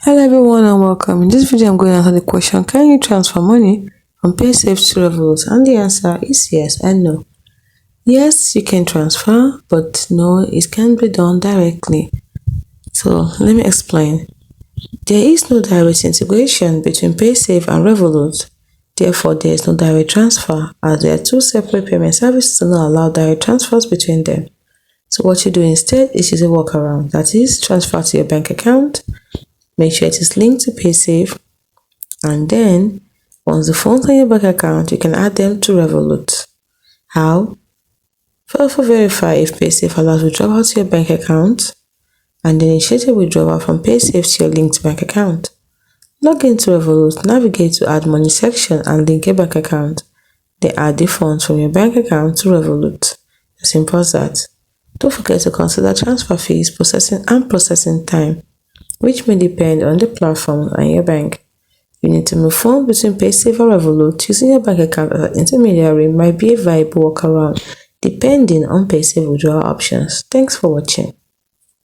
Hello everyone and welcome. In this video I'm going to answer the question, can you transfer money from Paysafe to Revolu? And the answer is yes and no. Yes, you can transfer, but no, it can't be done directly. So let me explain. There is no direct integration between Paysafe and Revolu. Therefore, there is no direct transfer, as there are two separate payment services do not allow direct transfers between them. So what you do instead is use a workaround, that is, transfer to your bank account. Make sure it is linked to Paysafe, and then once the funds on your bank account, you can add them to Revolu. How? First, verify if Paysafe allows withdrawal to your bank account, and then initiate a withdrawal from Paysafe to your linked bank account. Log into Revolu, navigate to Add Money section and link your bank account. Then add the funds from your bank account to Revolu. As simple as that. Don't forget to consider transfer fees, processing time, which may depend on the platform and your bank. You need to move funds between Paysafe and Revolu. Using your bank account as an intermediary might be a viable workaround depending on Paysafe withdrawal options. Thanks for watching.